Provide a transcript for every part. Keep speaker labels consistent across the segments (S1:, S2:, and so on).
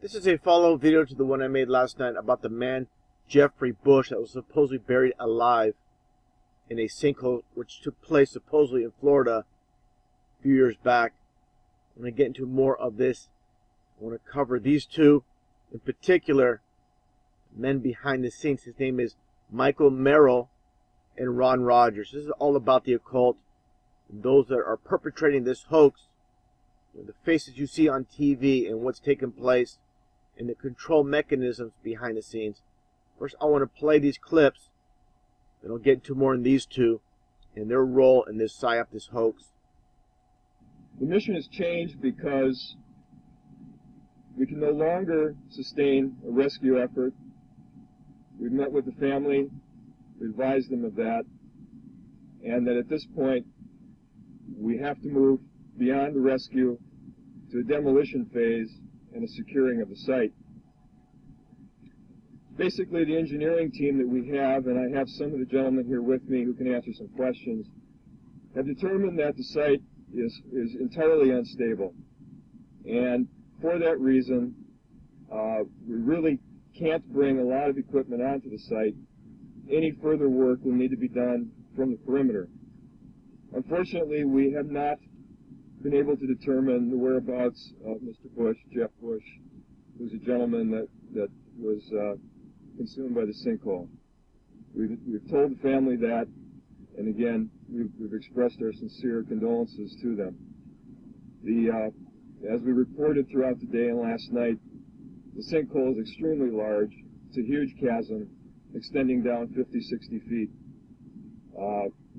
S1: This is a follow-up video to the one I made last night about the man Jeffrey Bush that was supposedly buried alive in a sinkhole which took place supposedly in Florida a few years back. I'm going to get into more of this. I want to cover these two in particular, men behind the scenes. His name is Michael Merrill and Ron Rogers. This is all about the occult and those that are perpetrating this hoax, the faces you see on TV and what's taking place and the control mechanisms behind the scenes. First, I want to play these clips, then I'll get into more in these two and their role in this psyop, this hoax.
S2: The mission has changed because we can no longer sustain a rescue effort. We've met with the family, we advised them of that, and that at this point we have to move beyond the rescue to a demolition phase and a securing of the site. Basically, the engineering team that we have, and I have some of the gentlemen here with me who can answer some questions, have determined that the site is entirely unstable. And for that reason, we really can't bring a lot of equipment onto the site. Any further work will need to be done from the perimeter. Unfortunately, we have not been able to determine the whereabouts of Mr. Bush, Jeff Bush, who's a gentleman that was consumed by the sinkhole. We've told the family that, and again, we've expressed our sincere condolences to them. As we reported throughout the day and last night, the sinkhole is extremely large. It's a huge chasm extending down 50, 60 feet.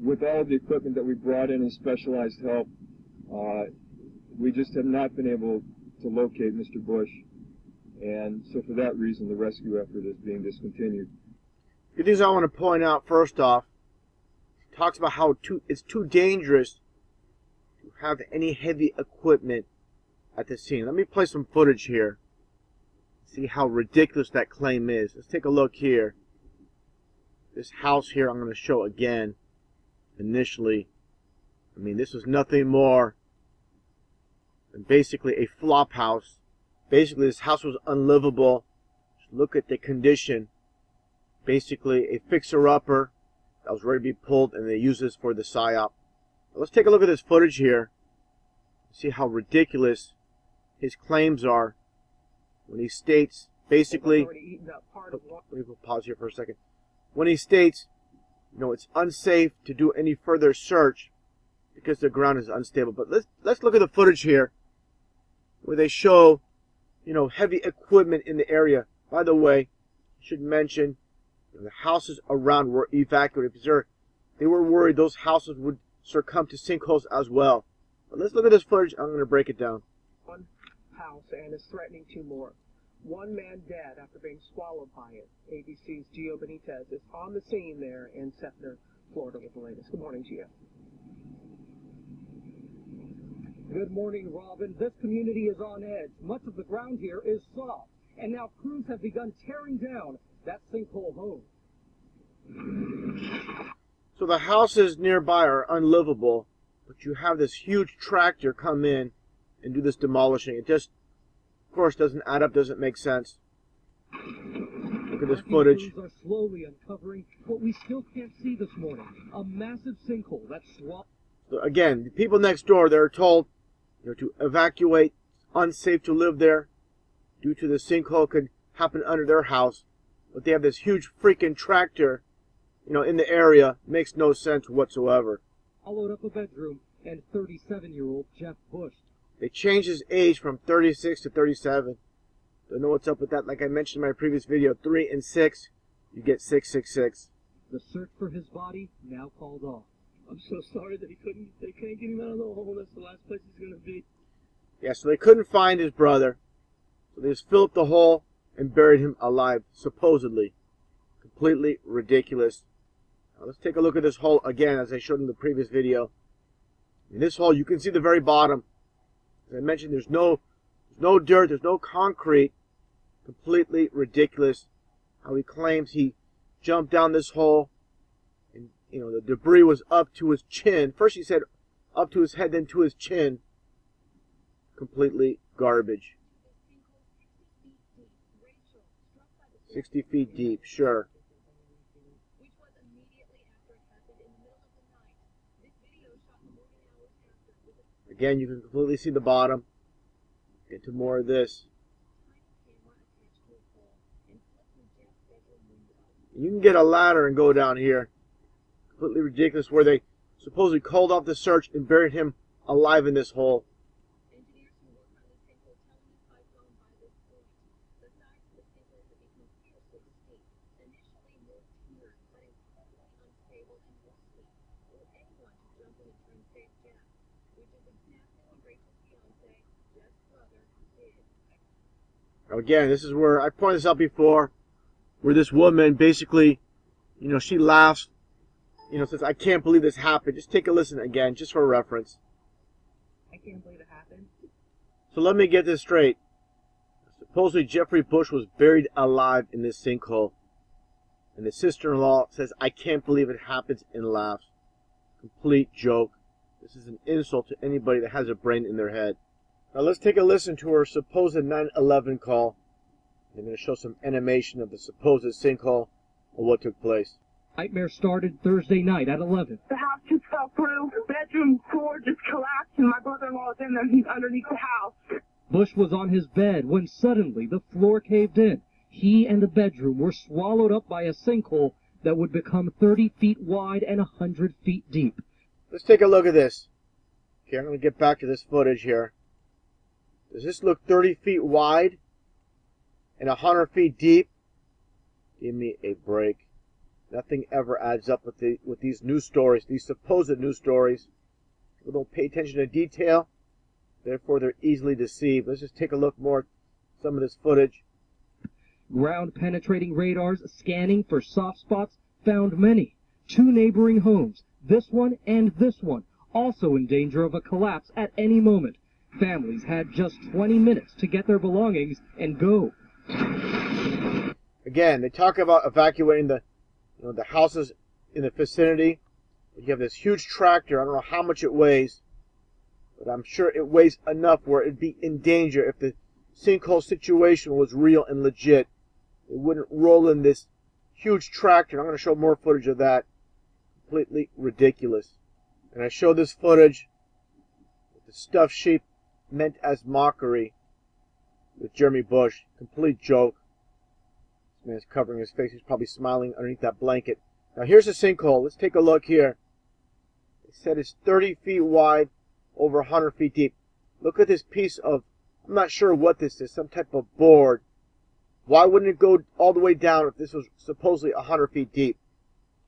S2: With all of the equipment that we brought in and specialized help, we just have not been able to locate Mr. Bush, and so for that reason the rescue effort is being discontinued.
S1: The things I want to point out first off, it talks about how it's too dangerous to have any heavy equipment at the scene. Let me play some footage here. See how ridiculous that claim is. Let's take a look here. This house here I'm going to show again. Initially, I mean, this was nothing more than basically a flop house. Basically, this house was unlivable. Just look at the condition. Basically, a fixer-upper that was ready to be pulled, and they used this for the psyop. Let's take a look at this footage here. See how ridiculous his claims are when he states, basically, let me pause here for a second. When he states, it's unsafe to do any further search because the ground is unstable. But let's look at the footage here where they show, heavy equipment in the area. By the way, I should mention, the houses around were evacuated because they were worried those houses would succumb to sinkholes as well. But let's look at this footage. I'm going to break it down.
S3: One house and is threatening two more. One man dead after being swallowed by it. ABC's Gio Benitez is on the scene there in Sefner, Florida with the latest. Good morning, Gio.
S4: Good morning, Robin. This community is on edge. Much of the ground here is soft, and now crews have begun tearing down that sinkhole home.
S1: So the houses nearby are unlivable, but you have this huge tractor come in and do this demolishing. It just, of course, doesn't add up, doesn't make sense. Look at this footage.
S4: Crews are slowly uncovering what we still can't see this morning, a massive sinkhole that's swamped.
S1: So again, the people next door, they're told to evacuate. It's unsafe to live there due to the sinkhole could happen under their house. But they have this huge freaking tractor, in the area. Makes no sense whatsoever.
S4: Followed up a bedroom and 37-year-old Jeff Bush.
S1: They changed his age from 36 to 37. Don't know what's up with that. Like I mentioned in my previous video, 3 and 6, you get 666.
S4: The search for his body now called off.
S3: I'm so sorry that they can't get him out of the hole. That's the last place he's going to be.
S1: Yeah, so they couldn't find his brother. So they just filled up the hole and buried him alive, supposedly. Completely ridiculous. Now let's take a look at this hole again, as I showed in the previous video. In this hole, you can see the very bottom. As I mentioned, there's no dirt, there's no concrete. Completely ridiculous how he claims he jumped down this hole and the debris was up to his chin. First he said up to his head, then to his chin. Completely garbage. 60 feet deep, sure.
S5: Which was immediately after it happened in the middle of the night. This video shot in the morning hours after with a
S1: Again, you can completely see the bottom. Get to more of this.
S5: tiny camera attached to a pole and flipped through Jeff's bedroom window.
S1: You can get a ladder and go down here. Completely ridiculous, where they supposedly called off the search and buried him alive in this hole.
S5: Engineers who worked on this sinkhole testified phone by this point. The sides of the sinkhole had become fiercely steep, initially mid-tier, but increasingly unstable and risky for anyone to jump in and try and save Jeff, which is exactly what Rachel's fiance, Jeff's brother, did.
S1: Now again, this is where I pointed this out before, where this woman basically, she laughs, says, "I can't believe this happened." Just take a listen again, just for reference.
S3: I can't believe it happened.
S1: So let me get this straight. Supposedly Jeffrey Bush was buried alive in this sinkhole. And the sister-in-law says, "I can't believe it happened," and laughs. Complete joke. This is an insult to anybody that has a brain in their head. Now let's take a listen to her supposed 9/11 call. I'm going to show some animation of the supposed sinkhole and what took place.
S4: Nightmare started Thursday night at 11.
S6: The house just fell through. The bedroom floor just collapsed, and my brother-in-law is in there. He's underneath the house.
S4: Bush was on his bed when suddenly the floor caved in. He and the bedroom were swallowed up by a sinkhole that would become 30 feet wide and 100 feet deep.
S1: Let's take a look at this. Okay, I'm going to get back to this footage here. Does this look 30 feet wide and 100 feet deep? Give me a break. Nothing ever adds up with these news stories, these supposed news stories. People don't pay attention to detail, therefore they're easily deceived. Let's just take a look more at some of this footage.
S4: Ground-penetrating radars scanning for soft spots found many. 2 neighboring homes, this one and this one, also in danger of a collapse at any moment. Families had just 20 minutes to get their belongings and go.
S1: Again, they talk about evacuating the houses in the vicinity. You have this huge tractor. I don't know how much it weighs, but I'm sure it weighs enough where it'd be in danger if the sinkhole situation was real and legit. It wouldn't roll in this huge tractor. I'm going to show more footage of that. Completely ridiculous. And I show this footage with the stuffed sheep meant as mockery with Jeremy Bush. Complete joke. This man's covering his face. He's probably smiling underneath that blanket. Now here's the sinkhole. Let's take a look here. They said it's 30 feet wide, over 100 feet deep. Look at this piece of, I'm not sure what this is, some type of board. Why wouldn't it go all the way down if this was supposedly 100 feet deep?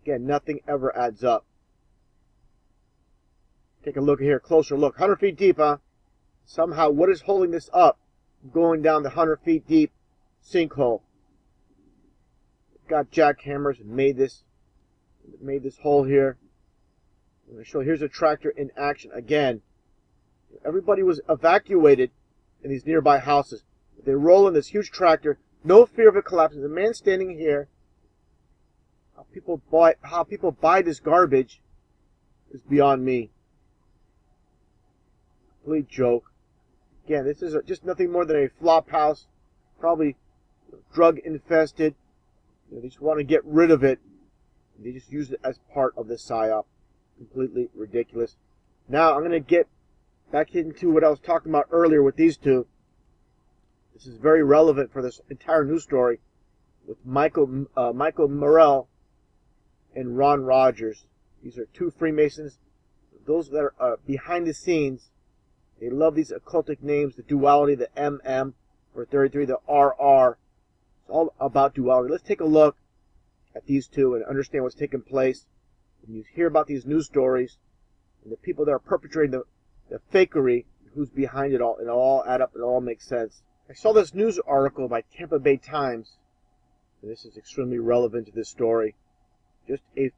S1: Again, nothing ever adds up. Take a look here, closer look. 100 feet deep, huh? Somehow, what is holding this up going down the 100 feet deep sinkhole? Got jackhammers and made this hole here. I'm going to show, here's a tractor in action again. Everybody was evacuated in these nearby houses. They roll in this huge tractor, no fear of it collapsing. The man standing here, how people buy this garbage is beyond me. Complete joke. Again, this is just nothing more than a flop house, probably drug infested. They just want to get rid of it. They just use it as part of the psyop. Completely ridiculous. Now I'm going to get back into what I was talking about earlier with these two. This is very relevant for this entire news story with Michael Morrell and Ron Rogers. These are 2 Freemasons. Those that are behind the scenes, they love these occultic names, the duality, the MM for 33, the RR. It's all about duality. Let's take a look at these two and understand what's taking place. When you hear about these news stories and the people that are perpetrating the fakery, who's behind it all add up, it all makes sense. I saw this news article by Tampa Bay Times, and this is extremely relevant to this story. Just a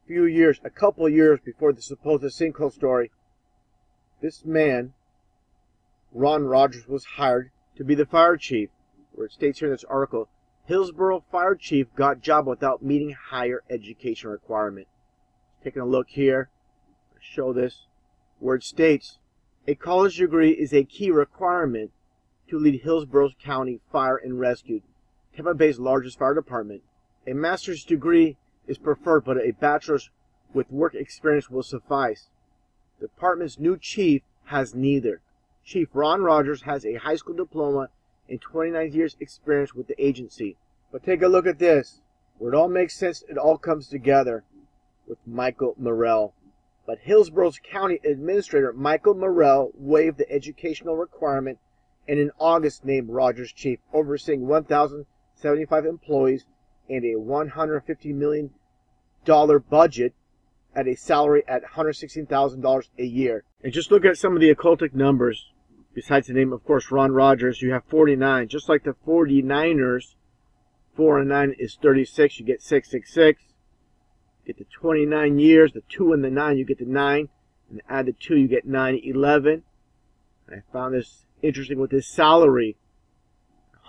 S1: couple years before the supposed sinkhole story, this man, Ron Rogers, was hired to be the fire chief, where it states here in this article, Hillsborough fire chief got job without meeting higher education requirement. Taking a look here, I'll show this, where it states, a college degree is a key requirement to lead Hillsborough County Fire and Rescue. Tampa Bay's largest fire department. A master's degree is preferred, but a bachelor's with work experience will suffice. The department's new chief has neither. Chief Ron Rogers has a high school diploma and 29 years experience with the agency. But take a look at this, where it all makes sense, it all comes together with Michael Morrell. But Hillsborough County Administrator Michael Morrell waived the educational requirement and in August named Rogers chief, overseeing 1,075 employees and a $150 million budget at a salary at $116,000 a year. And just look at some of the occultic numbers. Besides the name, of course, Ron Rogers, you have 49. Just like the 49ers, 4 and 9 is 36. You get 666. Get the 29 years, the 2 and the 9, you get the 9. And add the 2, you get 911. I found this interesting with his salary,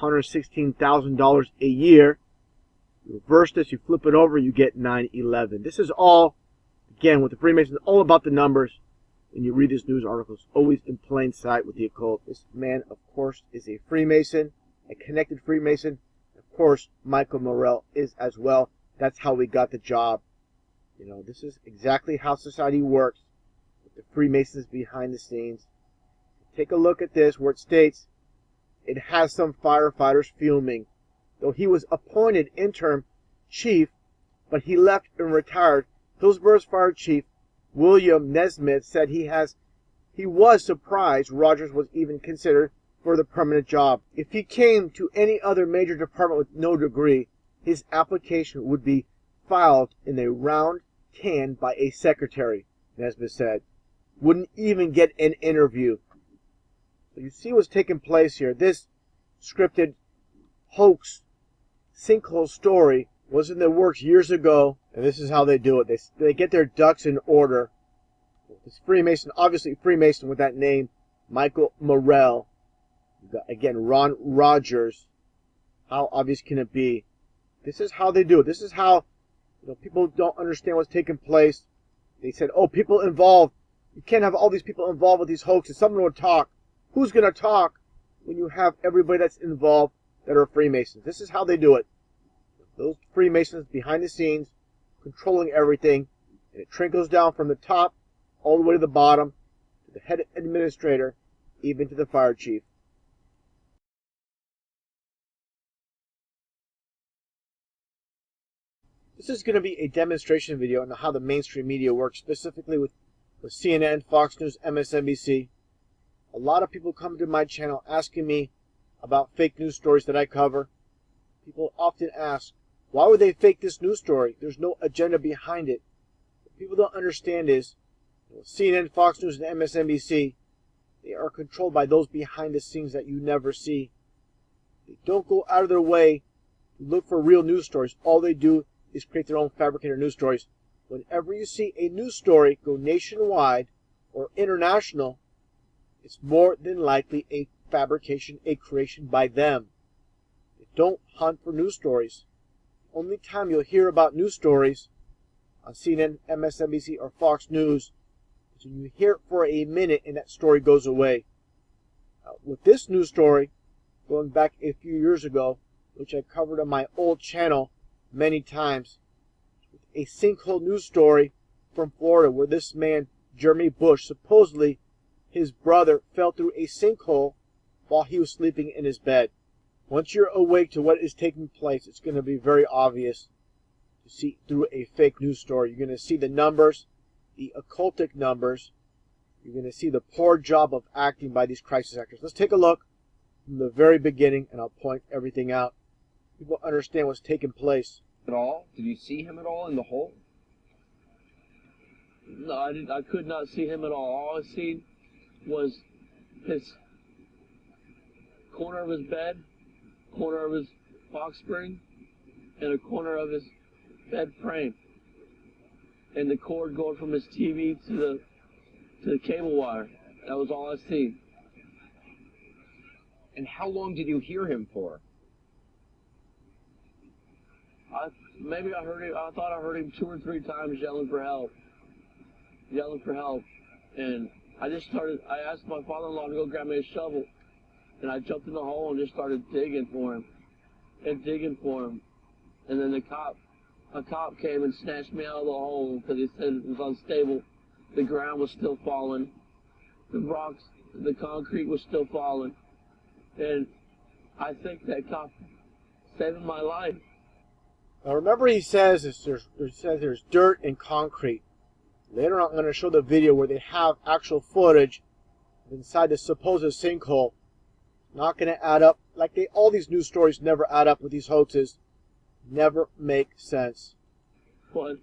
S1: $116,000 a year. You reverse this, you flip it over, you get 911. This is all, again, with the Freemasons, all about the numbers. When you read these news articles, always in plain sight with the occult. This man, of course, is a Freemason, a connected Freemason. Of course, Michael Morrell is as well. That's how we got the job. You know, this is exactly how society works, with the Freemasons behind the scenes. Take a look at this, where it states it has some firefighters fuming. Though he was appointed interim chief, but he left and retired, Hillsborough's fire chief, William Nesmith, said he was surprised Rogers was even considered for the permanent job. If he came to any other major department with no degree, his application would be filed in a round 10 by a secretary, Nesmith said. Wouldn't even get an interview. So you see what's taking place here. This scripted hoax Sinkhole story was in the works years ago, and this is how they do it. They get their ducks in order. This Freemason, obviously Freemason with that name, Michael Morrell. Again, Ron Rogers. How obvious can it be? This is how they do it. This is how, you know, people don't understand what's taking place. They said, oh, people involved. You can't have all these people involved with these hoaxes. Someone will talk. Who's going to talk when you have everybody that's involved that are Freemasons? This is how they do it. Those Freemasons behind the scenes, controlling everything, and it trickles down from the top all the way to the bottom, to the head administrator, even to the fire chief. This is going to be a demonstration video on how the mainstream media works, specifically with CNN, Fox News, MSNBC. A lot of people come to my channel asking me about fake news stories that I cover. People often ask, why would they fake this news story? There's no agenda behind it. What people don't understand is, CNN, Fox News, and MSNBC, they are controlled by those behind the scenes that you never see. They don't go out of their way to look for real news stories. All they do is create their own fabricated news stories. Whenever you see a news story go nationwide or international, it's more than likely a fabrication, a creation by them. They don't hunt for news stories. The only time you'll hear about news stories on CNN, MSNBC, or Fox News is when you hear it for a minute and that story goes away. With this news story, going back a few years ago, which I covered on my old channel many times, a Sinkhole news story from Florida where this man, Jeremy Bush, supposedly his brother fell through a sinkhole while he was sleeping in his bed. Once you're awake to what is taking place, it's going to be very obvious to see through a fake news story. You're going to see the numbers, the occultic numbers. You're going to see the poor job of acting by these crisis actors. Let's take a look from the very beginning, and I'll point everything out. People understand what's taking place.
S7: At all? Did you see him at all in the hole?
S2: No, I could not see him at all. All I seen was his corner of his bed, corner of his box spring, and a corner of his bed frame, and the cord going from his TV to the cable wire. That was all I seen.
S7: And how long did you hear him for?
S2: I thought I heard him 2 or 3 times yelling for help, and I asked my father-in-law to go grab me a shovel, and I jumped in the hole and just started digging for him,
S8: and digging for him. And then a cop came and snatched me out of the hole because he said it was unstable. The ground was still falling. The rocks, the concrete was still falling. And I think that cop saved my life.
S1: Now remember, he says there's dirt and concrete. Later on, I'm going to show the video where they have actual footage inside the supposed sinkhole. Not going to add up. Like all these news stories never add up with these hoaxes. Never make sense.
S8: But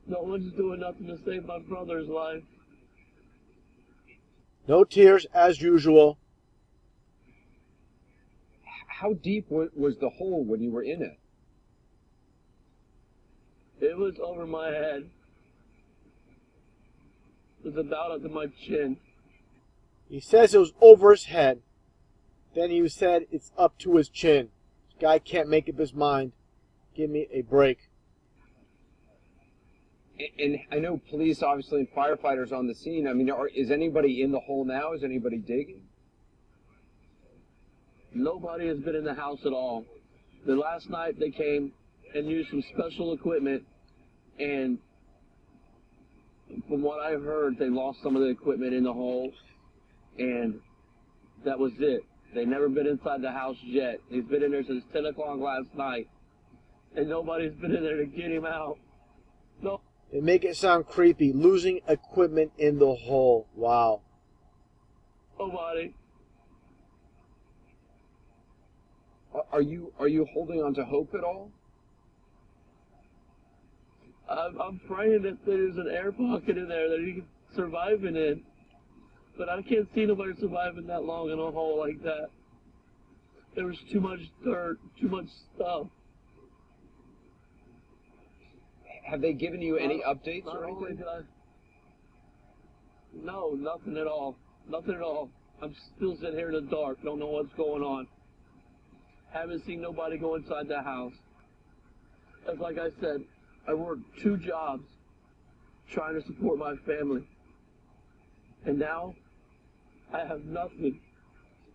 S8: no one's doing nothing to save my brother's life.
S1: No tears as usual.
S7: How deep was the hole when you were in it?
S8: It was over my head. It was about up to my chin.
S1: He says it was over his head. Then he said it's up to his chin. This guy can't make up his mind. Give me a break.
S7: And I know police, obviously, and firefighters on the scene. I mean, is anybody in the hole now? Is anybody digging?
S8: Nobody has been in the house at all. The last night they came and used some special equipment, and from what I heard, they lost some of the equipment in the hole, and that was it. They've never been inside the house yet. He's been in there since 10 o'clock last night, and nobody's been in there to get him out. No.
S1: They make it sound creepy. Losing equipment in the hole. Wow.
S8: Nobody.
S7: Are you holding on to hope at all?
S8: I'm praying that there's an air pocket in there that he can survive in. But I can't see nobody surviving that long in a hole like that. There was too much dirt, too much stuff.
S7: Have they given you any updates or anything?
S8: No, nothing at all. Nothing at all. I'm still sitting here in the dark. Don't know what's going on. Haven't seen nobody go inside the house. As like I said, I work 2 jobs trying to support my family. And now I have nothing.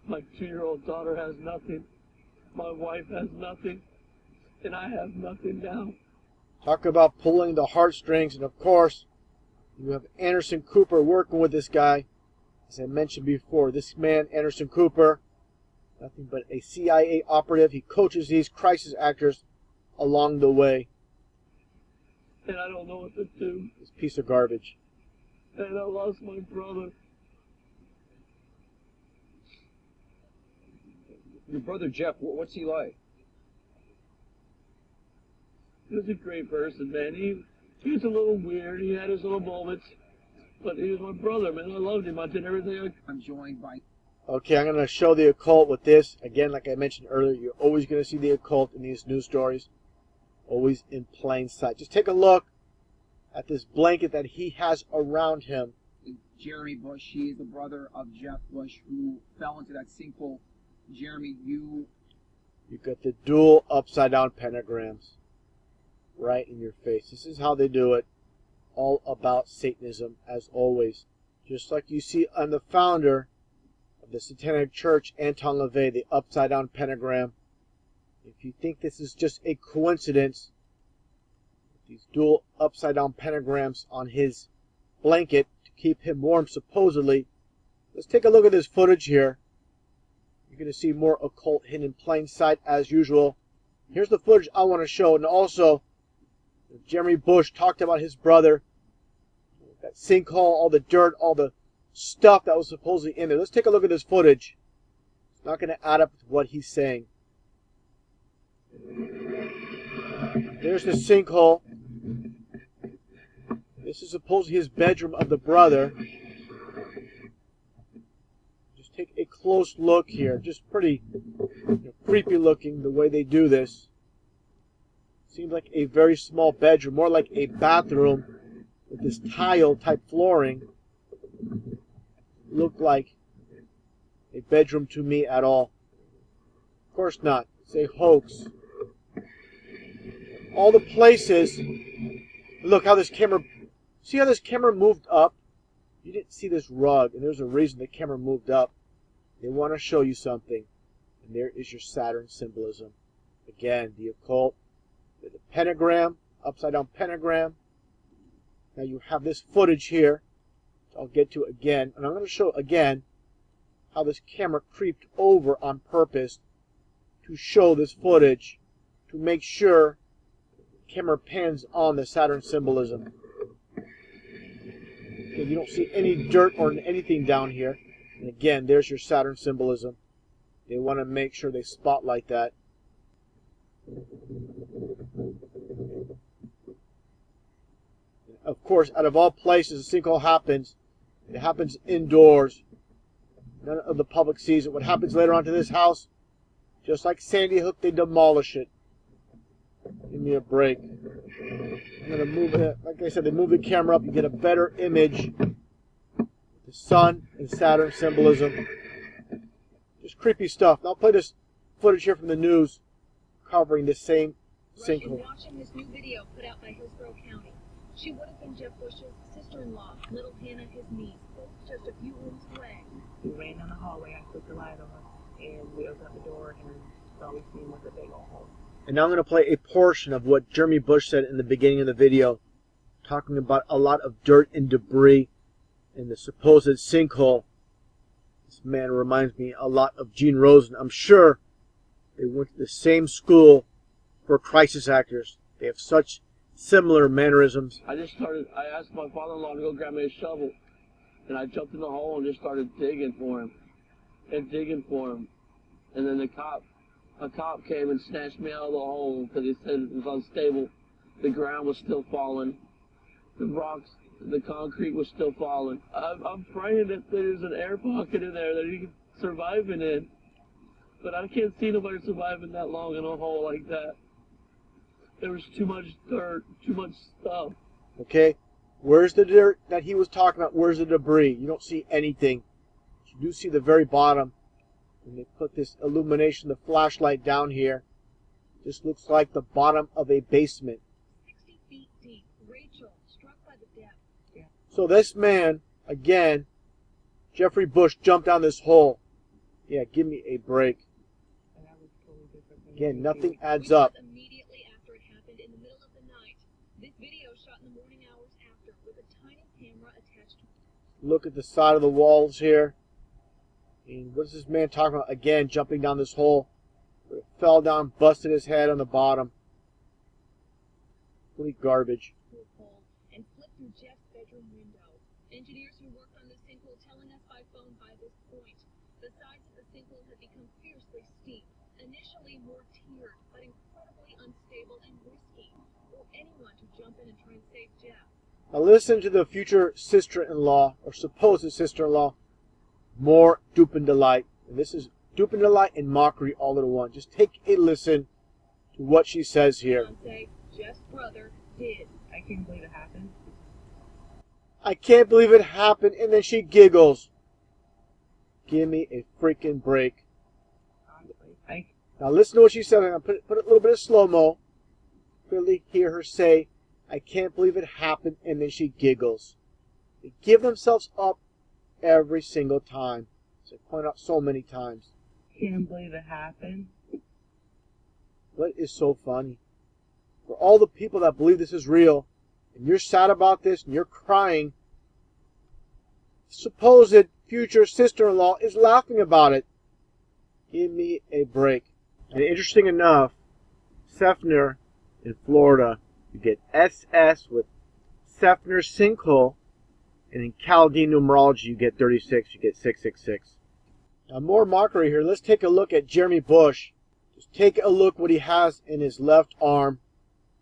S8: My 2-year-old daughter has nothing. My wife has nothing. And I have nothing now.
S1: Talk about pulling the heartstrings. And of course, you have Anderson Cooper working with this guy. As I mentioned before, this man, Anderson Cooper, nothing but a CIA operative. He coaches these crisis actors along the way.
S8: And I don't know what to do.
S1: This piece of garbage.
S8: And I lost my brother.
S7: Your brother Jeff, what's he like?
S8: He was a great person, man. He was a little weird. He had his little moments. But he was my brother, man. I loved him. I did everything
S7: I'm joined by...
S1: Okay, I'm going to show the occult with this. Again, like I mentioned earlier, you're always going to see the occult in these news stories. Always in plain sight. Just take a look at this blanket that he has around him.
S9: Jeremy Bush, he is the brother of Jeff Bush, who fell into that sinkhole. Jeremy, you
S1: got the dual upside-down pentagrams right in your face. This is how they do it. All about Satanism, as always. Just like you see on the founder of the Satanic Church, Anton LaVey, the upside-down pentagram. If you think this is just a coincidence, these dual upside-down pentagrams on his blanket to keep him warm, supposedly. Let's take a look at this footage here. You're going to see more occult hidden in plain sight as usual. Here's the footage I want to show. And also, Jeremy Bush talked about his brother. That sinkhole, all the dirt, all the stuff that was supposedly in there. Let's take a look at this footage. It's not going to add up with what he's saying. There's the sinkhole. This is supposedly his bedroom of the brother. Just take a close look here. Just pretty creepy looking the way they do this. Seems like a very small bedroom, more like a bathroom with this tile type flooring. Looked like a bedroom to me at all. Of course not. It's a hoax. All the places. Look how this camera. See how this camera moved up? You didn't see this rug, and there's a reason the camera moved up. They want to show you something. And there is your Saturn symbolism. Again, the occult, the pentagram, upside down pentagram. Now you have this footage here, which I'll get to again, and I'm going to show again how this camera creeped over on purpose to show this footage, to make sure the camera pans on the Saturn symbolism. Okay, you don't see any dirt or anything down here. And again, there's your Saturn symbolism. They want to make sure they spotlight that. Of course, out of all places, a sinkhole happens. It happens indoors. None of the public sees it. What happens later on to this house, just like Sandy Hook, they demolish it. Give me a break. I'm going to move it. Like I said, they move the camera up. You get a better image. The sun and Saturn symbolism. Just creepy stuff. Now I'll play this footage here from the news covering the same sinkhole.
S5: Watching this new video put out by Hillsborough County. She would have been Jeff Bush's sister-in-law, little Hannah, his niece, both just a few rooms away.
S3: We ran down the hallway, I put the light on, and we opened up the door, and all we seen was a big old hole.
S1: And now I'm going to play a portion of what Jeremy Bush said in the beginning of the video, talking about a lot of dirt and debris in the supposed sinkhole. This man reminds me a lot of Gene Rosen. I'm sure they went to the same school for crisis actors. They have such similar mannerisms.
S8: I asked my father-in-law to go grab me a shovel, and I jumped in the hole and just started digging for him. And then a cop came and snatched me out of the hole because he said it was unstable. The ground was still falling. The rocks, the concrete was still falling. I'm praying that there's an air pocket in there that he can survive in. But I can't see nobody surviving that long in a hole like that. There was too much dirt, too much stuff.
S1: Okay, where's the dirt that he was talking about? Where's the debris? You don't see anything. You do see the very bottom. And they put this illumination, the flashlight down here. This looks like the bottom of a basement.
S5: 60 feet deep. Rachel, struck by the depth.
S3: Yeah.
S1: So this man, again, Jeffrey Bush, jumped down this hole. Yeah, give me a break.
S3: And that was totally different than
S1: Again, nothing
S5: We
S1: adds
S5: saw
S1: up.
S5: it immediately after it happened in the middle of the night. This video shot in the morning hours after with a tiny camera attached to it.
S1: Look at the side of the walls here. And what is this man talking about? Again, jumping down this hole. It fell down, busted his head on the bottom. Complete garbage.
S5: Hole and flipped through Jeff's bedroom window. Engineers who worked on the sinkhole telling us by phone by this point, the sides of the sinkhole had become fiercely steep, initially more tiered, but incredibly unstable and risky for anyone to jump in and try and save Jeff.
S1: Now listen to the future sister-in-law, or supposed sister-in-law, more dupe and delight. And this is dupe and delight and mockery all in one. Just take a listen to what she says here.
S5: Fiance, Jeff's brother, did.
S3: I can't believe it happened.
S1: I can't believe it happened, and then she giggles. Give me a freaking break.
S3: Honestly,
S1: Now listen to what she said. I'm going to put a little bit of slow-mo. Clearly hear her say, I can't believe it happened, and then she giggles. They give themselves up every single time. As I point out so many times.
S3: can't believe it happened.
S1: What is so funny? For all the people that believe this is real, and you're sad about this, and you're crying, supposed future sister-in-law is laughing about it. Give me a break. And interesting enough, Seffner in Florida, you get SS with Seffner Sinkhole, and in Chaldean numerology you get 36, you get 666. Now more mockery here. Let's take a look at Jeremy Bush. Just take a look what he has in his left arm.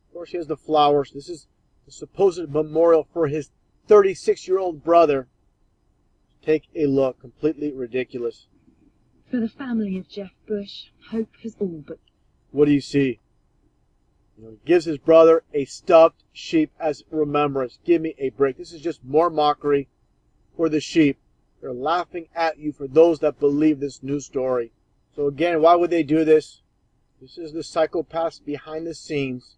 S1: Of course he has the flowers. This is the supposed memorial for his 36-year-old brother. Take a look. Completely ridiculous.
S10: For the family of Jeff Bush, hope has all but...
S1: What do you see? He gives his brother a stuffed sheep as remembrance. Give me a break. This is just more mockery for the sheep. They're laughing at you for those that believe this new story. So again, why would they do this? This is the psychopaths behind the scenes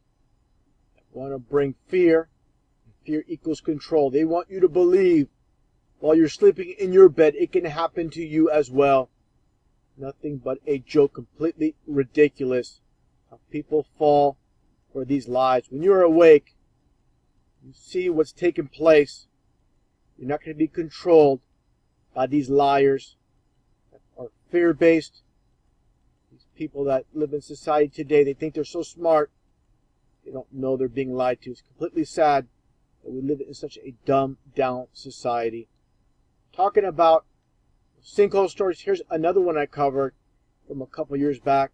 S1: that want to bring fear. Fear equals control. They want you to believe while you're sleeping in your bed it can happen to you as well. Nothing but a joke. Completely ridiculous. How people fall for these lies. When you're awake, you see what's taking place. You're not going to be controlled by these liars that are fear-based. These people that live in society today, they think they're so smart. They don't know they're being lied to. It's completely sad that we live in such a dumbed-down society. Talking about sinkhole stories, here's another one I covered from a couple years back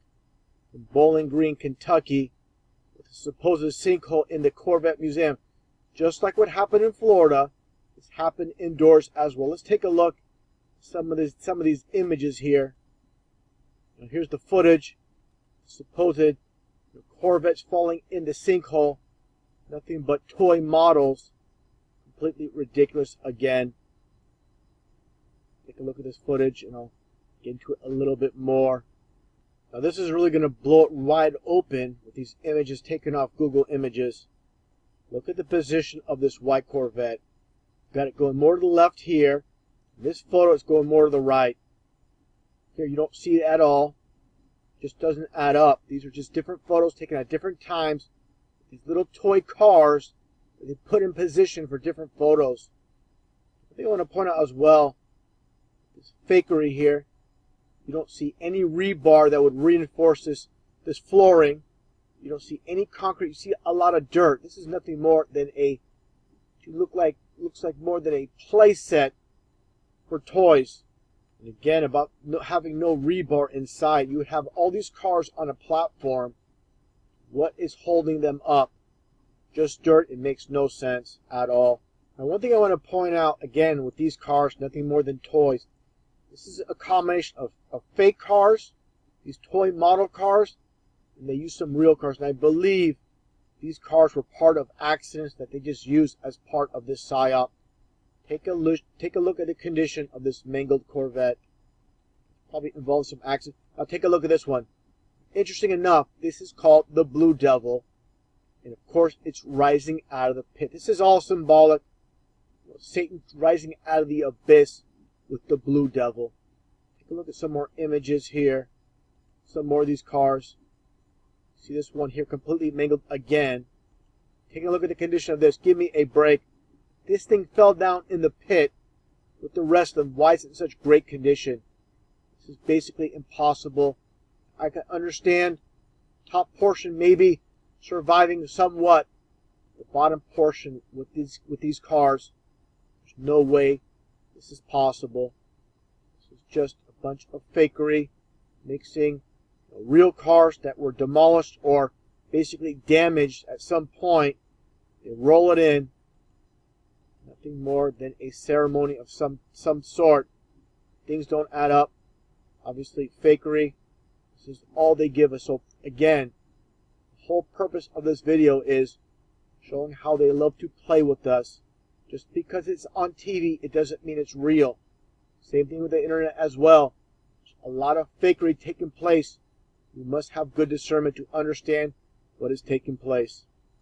S1: in Bowling Green, Kentucky, with a supposed sinkhole in the Corvette Museum. Just like what happened in Florida, it's happened indoors as well. Let's take a look at some of these images here. Now here's the footage. Supposed Corvettes falling in the sinkhole. Nothing but toy models. Completely ridiculous again. Take a look at this footage and I'll get into it a little bit more. Now this is really going to blow it wide open with these images taken off Google Images. Look at the position of this white Corvette. Got it going more to the left here. This photo is going more to the right. Here you don't see it at all. Just doesn't add up. These are just different photos taken at different times. These little toy cars that they put in position for different photos. I think I want to point out as well, this fakery here. You don't see any rebar that would reinforce this flooring. You don't see any concrete. You see a lot of dirt. This is nothing more than looks like more than a play set for toys. And again, about having no rebar inside. You would have all these cars on a platform. What is holding them up? Just dirt. It makes no sense at all. Now, one thing I want to point out, again, with these cars, nothing more than toys. This is a combination of fake cars, these toy model cars, and they use some real cars. And I believe these cars were part of accidents that they just used as part of this psyop. Take a look at the condition of this mangled Corvette. Probably involved some accident. Now take a look at this one. Interesting enough, this is called the Blue Devil. And of course, it's rising out of the pit. This is all symbolic. Satan rising out of the abyss with the Blue Devil. Take a look at some more images here. Some more of these cars. See this one here completely mangled again. Taking a look at the condition of this. Give me a break. This thing fell down in the pit with the rest of them. Why is it in such great condition? This is basically impossible. I can understand top portion maybe surviving somewhat. The bottom portion with these cars, there's no way this is possible. This is just a bunch of fakery, mixing real cars that were demolished or basically damaged at some point. They roll it in. Nothing more than a ceremony of some sort. Things don't add up. Obviously, fakery. This is all they give us. So again, the whole purpose of this video is showing how they love to play with us. Just because it's on TV, it doesn't mean it's real. Same thing with the internet as well. There's a lot of fakery taking place. You must have good discernment to understand what is taking place.